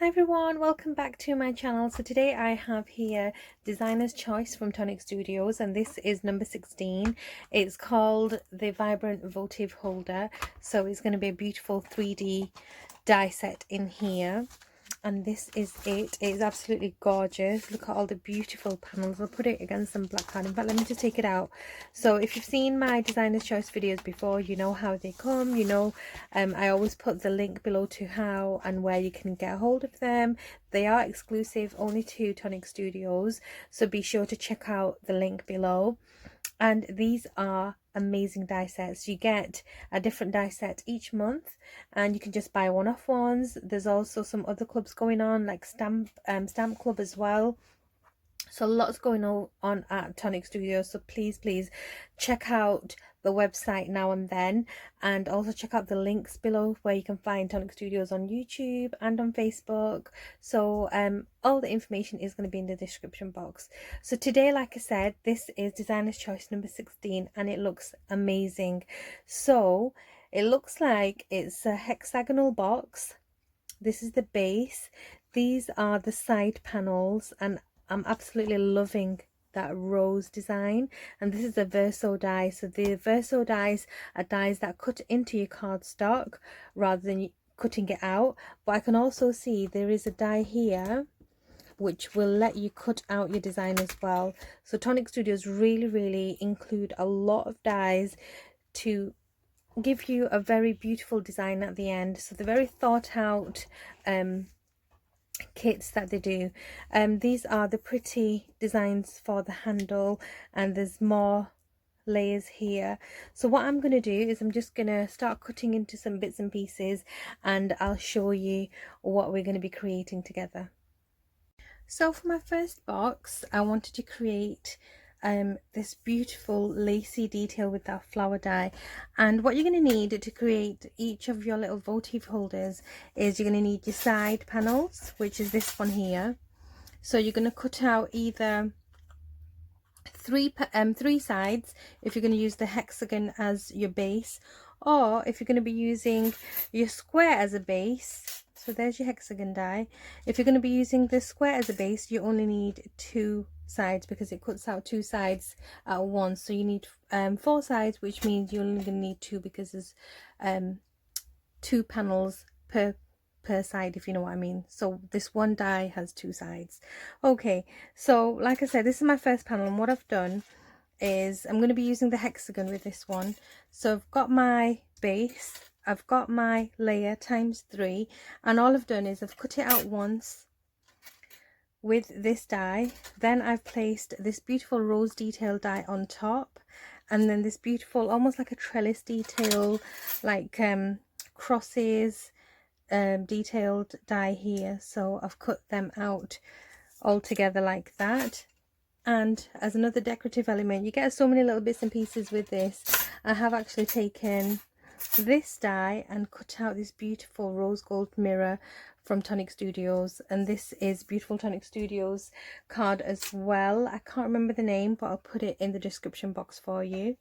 everyone, welcome back to my channel. So today I have here Designer's Choice from Tonic Studios, and this is number 16. It's called the Vibrant Votive Holder. So it's going to be a beautiful 3D die set in here. And this is it. It is absolutely gorgeous. Look at all the beautiful panels. I'll put it against some black card. In fact, let me just take it out. So if you've seen my Designer's Choice videos before, you know how they come. You know, I always put the link below to how and where you can get a hold of them. They are exclusive only to Tonic Studios, so be sure to check out the link below. And these are amazing die sets. You get a different die set each month, and you can just buy one-off ones. There's also some other clubs going on, like stamp club as well. So lots going on at Tonic Studios. So please check out the website now and then, and also check out the links below where you can find Tonic Studios on YouTube and on Facebook. So all the information is going to be in the description box. So today, like I said, this is Designer's Choice number 16, and it looks amazing. So it looks like it's a hexagonal box. This is the base. These are the side panels, and I'm absolutely loving that rose design. And this is a verso die. So the verso dies are dies that cut into your cardstock rather than cutting it out. But I can also see there is a die here which will let you cut out your design as well. So Tonic Studios really include a lot of dies to give you a very beautiful design at the end. So they're very thought out kits that they do. These are the pretty designs for the handle, and there's more layers here. So what I'm going to do is I'm just going to start cutting into some bits and pieces, and I'll show you what we're going to be creating together. So for my first box, I wanted to create this beautiful lacy detail with that flower die. And what you're going to need to create each of your little votive holders is you're going to need your side panels, which is this one here. So you're going to cut out either three sides if you're going to use the hexagon as your base, or if you're going to be using your square as a base. So there's your hexagon die. If you're going to be using the square as a base, you only need 2 sides because it cuts out 2 sides at once. So you need 4 sides, which means you're only going to need 2 because there's 2 panels per side, if you know what I mean. So this one die has 2 sides. Okay, so like I said, this is my first panel, and what I've done is I'm going to be using the hexagon with this one. So I've got my base, I've got my layer times 3, and all I've done is I've cut it out once with this die. Then I've placed this beautiful rose detail die on top, and then this beautiful, almost like a trellis detail, like crosses detailed die here. So I've cut them out all together like that. And as another decorative element, you get so many little bits and pieces with this. I have actually taken this die and cut out this beautiful rose gold mirror from Tonic Studios, and this is beautiful Tonic Studios card as well. I can't remember the name, but I'll put it in the description box for you.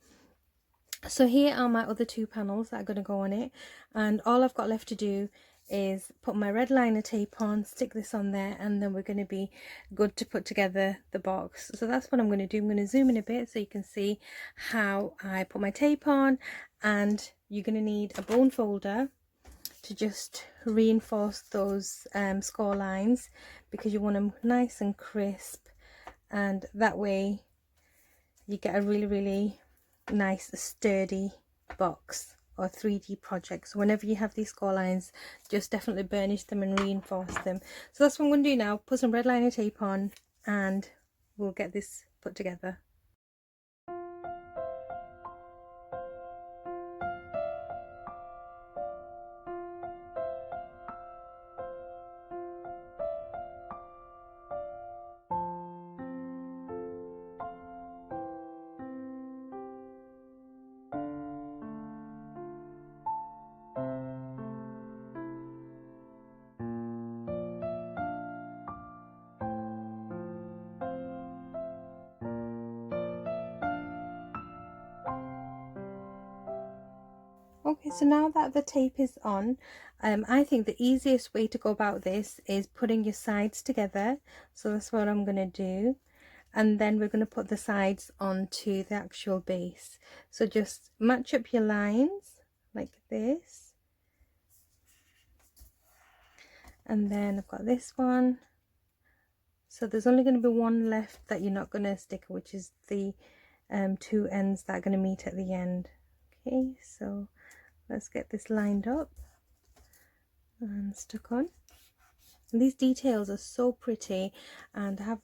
So here are my other 2 panels that are going to go on it, and all I've got left to do is put my red liner tape on, stick this on there, and then we're going to be good to put together the box. So that's what I'm going to do. I'm going to zoom in a bit so you can see how I put my tape on, and you're going to need a bone folder to just reinforce those score lines, because you want them nice and crisp, and that way you get a really nice sturdy box or 3D project. So whenever you have these score lines, just definitely burnish them and reinforce them. So that's what I'm going to do now. Put some red liner tape on, and we'll get this put together. Okay, so now that the tape is on, I think the easiest way to go about this is putting your sides together. So that's what I'm going to do. And then we're going to put the sides onto the actual base. So just match up your lines like this. And then I've got this one. So there's only going to be one left that you're not going to stick, which is the two ends that are going to meet at the end. Okay, so let's get this lined up and stuck on. And these details are so pretty, and I've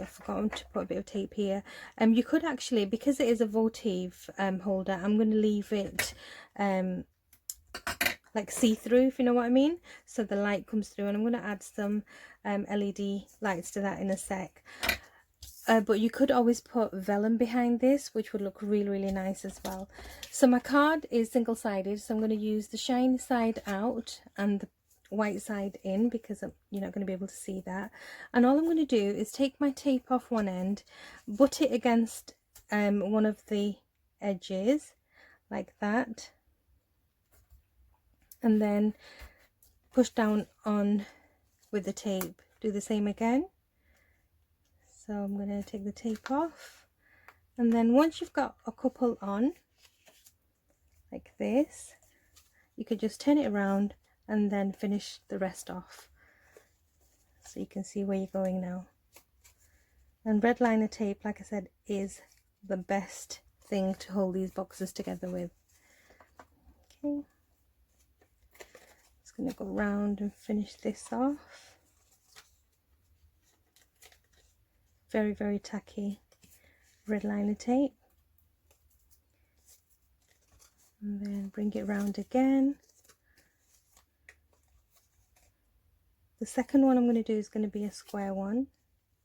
forgotten to put a bit of tape here. You could actually, because it is a votive holder, I'm going to leave it like see-through, if you know what I mean, so the light comes through, and I'm going to add some LED lights to that in a sec. But you could always put vellum behind this, which would look really, really nice as well. So my card is single-sided, so I'm going to use the shiny side out and the white side in, because you're not going to be able to see that. And all I'm going to do is take my tape off one end, butt it against one of the edges like that, and then push down on with the tape. Do the same again. So I'm going to take the tape off, and then once you've got a couple on like this, you could just turn it around and then finish the rest off, so you can see where you're going now. And red liner tape, like I said, is the best thing to hold these boxes together with. Okay, just going to go round and finish this off. Very, very tacky red liner tape. And then bring it round again. The second one I'm going to do is going to be a square one,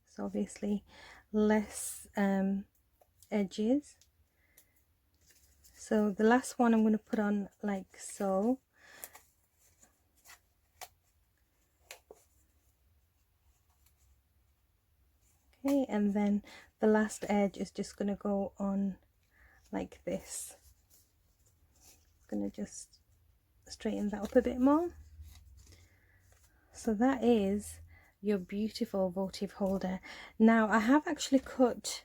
so obviously less edges. So the last one I'm going to put on like so. Okay, and then the last edge is just going to go on like this. I'm going to just straighten that up a bit more. So that is your beautiful votive holder. Now I have actually cut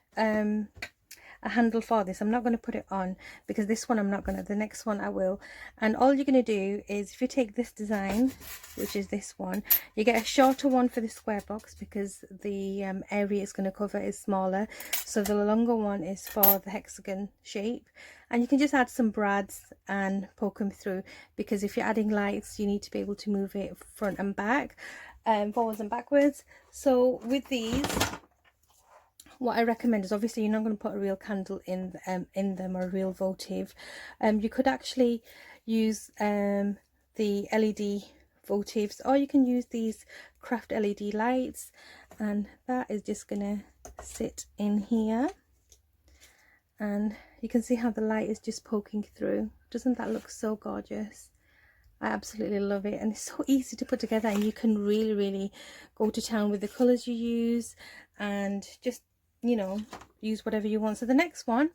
a handle for this. I'm not going to put it on because this one I'm not going to, the next one I will. And all you're going to do is, if you take this design, which is this one, you get a shorter one for the square box because the area it's going to cover is smaller, so the longer one is for the hexagon shape. And you can just add some brads and poke them through, because if you're adding lights you need to be able to move it front and back, forwards and backwards. So with these, what I recommend is, obviously you're not going to put a real candle in them, or a real votive. You could actually use the LED votives, or you can use these craft LED lights, and that is just gonna sit in here, and you can see how the light is just poking through. Doesn't that look so gorgeous? I absolutely love it, and it's so easy to put together, and you can really, really go to town with the colors you use, and just, you know, use whatever you want. So the next one,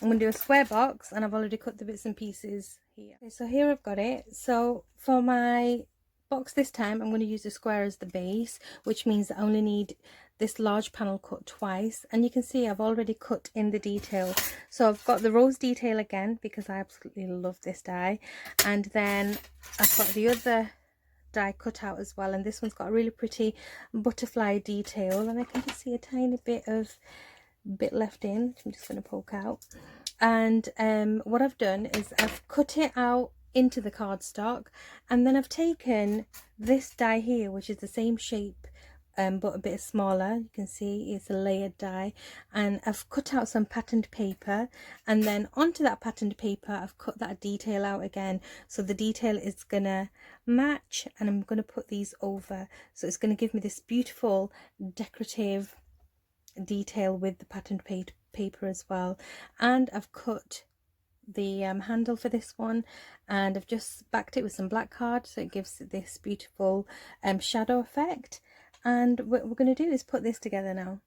I'm going to do a square box, and I've already cut the bits and pieces here. Okay, so here I've got it. So for my box this time, I'm going to use the square as the base, which means I only need this large panel cut twice. And you can see I've already cut in the detail. So I've got the rose detail again, because I absolutely love this die. And then I've got the other die cut out as well, and this one's got a really pretty butterfly detail, and I can just see a tiny bit left in, which I'm just going to poke out. And what I've done is I've cut it out into the cardstock, and then I've taken this die here, which is the same shape but a bit smaller. You can see it's a layered die, and I've cut out some patterned paper, and then onto that patterned paper I've cut that detail out again, so the detail is gonna match, and I'm gonna put these over, so it's gonna give me this beautiful decorative detail with the patterned paper as well. And I've cut the handle for this one, and I've just backed it with some black card, so it gives this beautiful shadow effect. And what we're going to do is put this together now.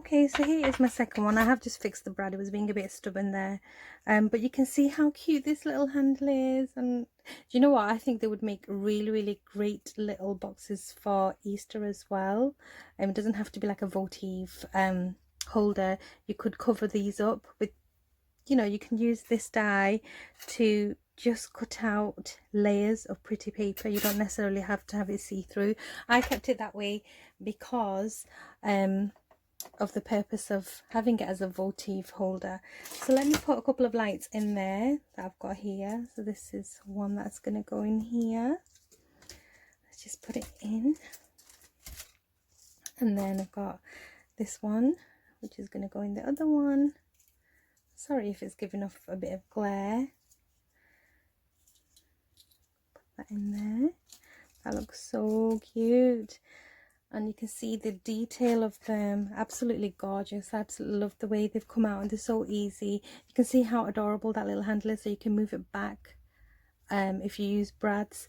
Okay, so here is my second one. I have just fixed the brad, it was being a bit stubborn there. But you can see how cute this little handle is. And do you know what? I think they would make really great little boxes for Easter as well. It doesn't have to be like a votive holder. You could cover these up with, you know, you can use this die to just cut out layers of pretty paper. You don't necessarily have to have it see-through. I kept it that way because of the purpose of having it as a votive holder. So let me put a couple of lights in there that I've got here. So this is one that's going to go in here. Let's just put it in. And then I've got this one, which is going to go in the other one. Sorry if it's giving off a bit of glare. Put that in there. That looks so cute. And you can see the detail of them, absolutely gorgeous. I absolutely love the way they've come out, and they're so easy. You can see how adorable that little handle is, so you can move it back if you use brads,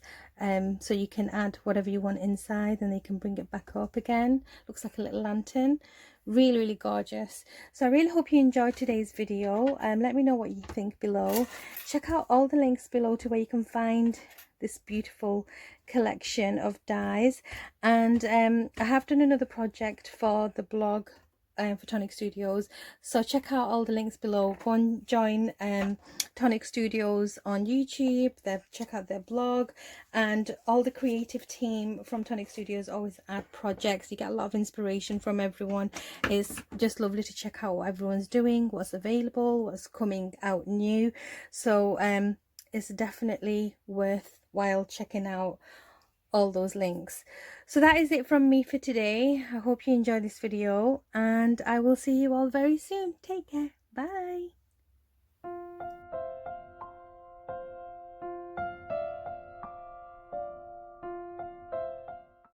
so you can add whatever you want inside and then you can bring it back up again. Looks like a little lantern. Really gorgeous. So I really hope you enjoyed today's video. Let me know what you think below. Check out all the links below to where you can find this beautiful collection of dies. And I have done another project for the blog for Tonic Studios, so check out all the links below. Go and join Tonic Studios on YouTube, check out their blog, and all the creative team from Tonic Studios always add projects. You get a lot of inspiration from everyone. It's just lovely to check out what everyone's doing, what's available, what's coming out new. So it's definitely worthwhile checking out all those links. So that is it from me for today. I hope you enjoyed this video, and I will see you all very soon. Take care. Bye.